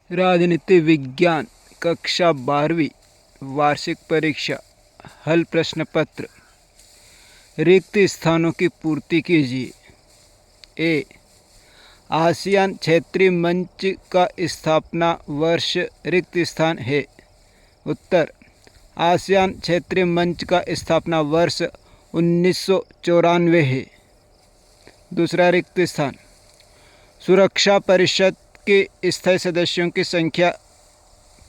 राजनीति विज्ञान कक्षा 12वीं वार्षिक परीक्षा हल प्रश्न पत्र। रिक्त स्थानों की पूर्ति कीजिए। ए। आसियान क्षेत्रीय मंच का स्थापना वर्ष रिक्त स्थान है। उत्तर। आसियान क्षेत्रीय मंच का स्थापना वर्ष 1994 है। दूसरा रिक्त स्थान। सुरक्षा परिषद के स्थायी सदस्यों की संख्या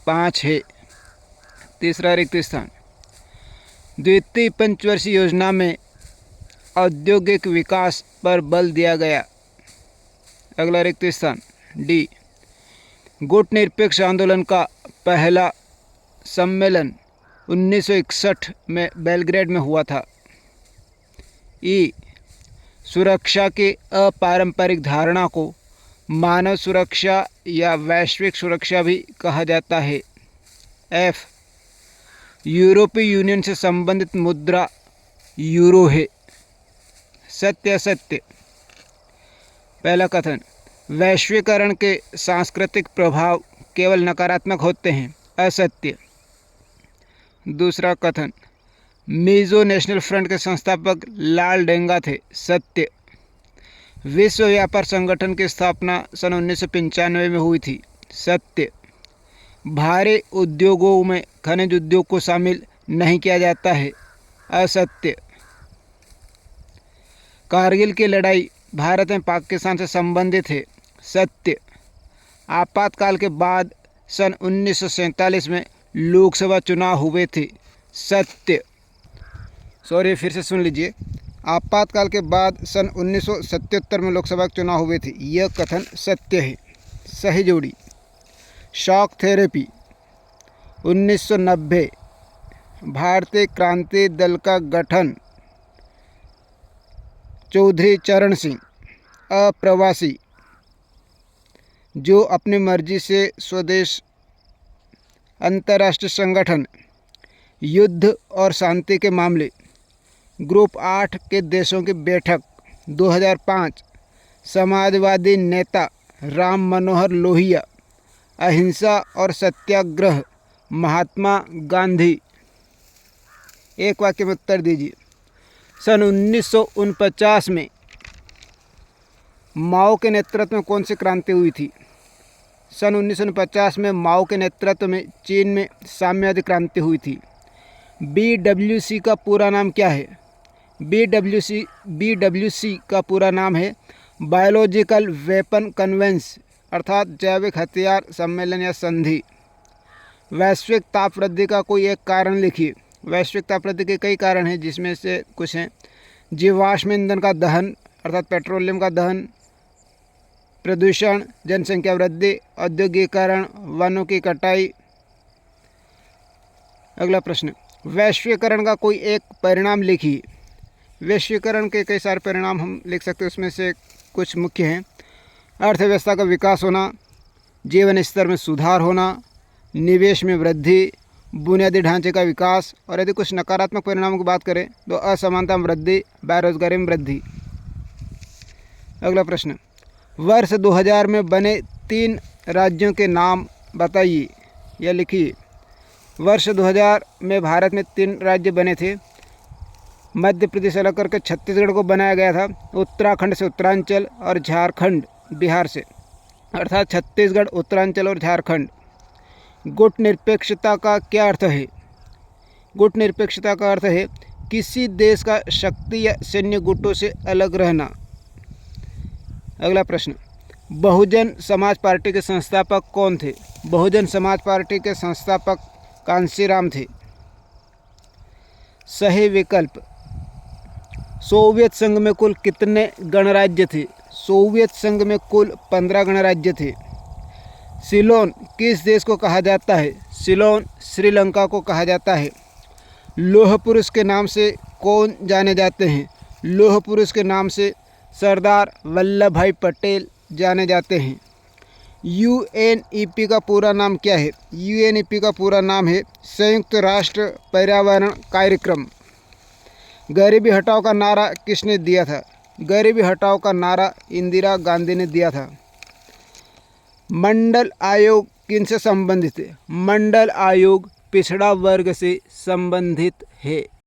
5 है। तीसरा रिक्त स्थान। द्वितीय पंचवर्षीय योजना में औद्योगिक विकास पर बल दिया गया। अगला रिक्त स्थान। डी। गुट निरपेक्ष आंदोलन का पहला सम्मेलन 1961 में बेलग्रेड में हुआ था। ई। सुरक्षा की अपारंपरिक धारणा को मानव सुरक्षा या वैश्विक सुरक्षा भी कहा जाता है। एफ। यूरोपीय यूनियन से संबंधित मुद्रा यूरो है। सत्य असत्य। पहला कथन। वैश्वीकरण के सांस्कृतिक प्रभाव केवल नकारात्मक होते हैं। असत्य। दूसरा कथन। मिजो नेशनल फ्रंट के संस्थापक लाल डेंगा थे। सत्य। विश्व व्यापार संगठन की स्थापना सन 1995 में हुई थी। सत्य। भारी उद्योगों में खनिज उद्योग को शामिल नहीं किया जाता है। असत्य। कारगिल की लड़ाई भारत में पाकिस्तान से संबंधित है। सत्य। आपातकाल के बाद सन 1947 में लोकसभा चुनाव हुए थे। सत्य। फिर से सुन लीजिए। आपातकाल के बाद सन 1977 में लोकसभा के चुनाव हुए थे। यह कथन सत्य है। सही जोड़ी। Shock therapy 1990। भारतीय क्रांति दल का गठन। चौधरी चरण सिंह अप्रवासी जो अपनी मर्जी से स्वदेश। अंतर्राष्ट्रीय संगठन युद्ध और शांति के मामले। ग्रुप 8 के देशों की बैठक 2005। समाजवादी नेता राम मनोहर लोहिया। अहिंसा और सत्याग्रह महात्मा गांधी। एक वाक्य में उत्तर दीजिए। सन 1949 में माओ के नेतृत्व में कौन सी क्रांति हुई थी? सन 1949 में माओ के नेतृत्व में चीन में साम्यवादी क्रांति हुई थी। BWC का पूरा नाम क्या है? BWC का पूरा नाम है बायोलॉजिकल वेपन कन्वेंशन अर्थात जैविक हथियार सम्मेलन या संधि। वैश्विक ताप वृद्धि का कोई एक कारण लिखिए। वैश्विक ताप वृद्धि के कई कारण हैं, जिसमें से कुछ हैं। जीवाश्म ईंधन का दहन अर्थात पेट्रोलियम का दहन, प्रदूषण, जनसंख्या वृद्धि, औद्योगिकरण, वनों की कटाई। अगला प्रश्न। वैश्वीकरण का कोई एक परिणाम लिखिए। वैश्वीकरण के कई सारे परिणाम हम लिख सकते हैं, उसमें से कुछ मुख्य हैं। अर्थव्यवस्था का विकास होना, जीवन स्तर में सुधार होना, निवेश में वृद्धि, बुनियादी ढांचे का विकास। और यदि कुछ नकारात्मक परिणामों की बात करें तो असमानता में वृद्धि, बेरोजगारी में वृद्धि। अगला प्रश्न। वर्ष 2000 में बने 3 राज्यों के नाम बताइए या लिखिए। वर्ष 2000 में भारत में 3 राज्य बने थे। मध्य प्रदेश अलग करके छत्तीसगढ़ को बनाया गया था। उत्तराखंड से उत्तरांचल और झारखंड बिहार से, अर्थात छत्तीसगढ़, उत्तरांचल और झारखंड। गुट निरपेक्षता का क्या अर्थ है? गुट निरपेक्षता का अर्थ है किसी देश का शक्ति या सैन्य गुटों से अलग रहना। अगला प्रश्न। बहुजन समाज पार्टी के संस्थापक कौन थे? बहुजन समाज पार्टी के संस्थापक कांशीराम थे। सही विकल्प। सोवियत संघ में कुल कितने गणराज्य थे? सोवियत संघ में कुल 15 गणराज्य थे। सिलोन किस देश को कहा जाता है? सिलोन श्रीलंका को कहा जाता है। लौह पुरुष के नाम से कौन जाने जाते हैं? लौह पुरुष के नाम से सरदार वल्लभ भाई पटेल जाने जाते हैं। UNEP का पूरा नाम क्या है? UNEP का पूरा नाम है संयुक्त राष्ट्र पर्यावरण कार्यक्रम। गरीबी हटाओ का नारा किसने दिया था? गरीबी हटाओ का नारा इंदिरा गांधी ने दिया था। मंडल आयोग किनसे संबंधित है? मंडल आयोग पिछड़ा वर्ग से संबंधित है।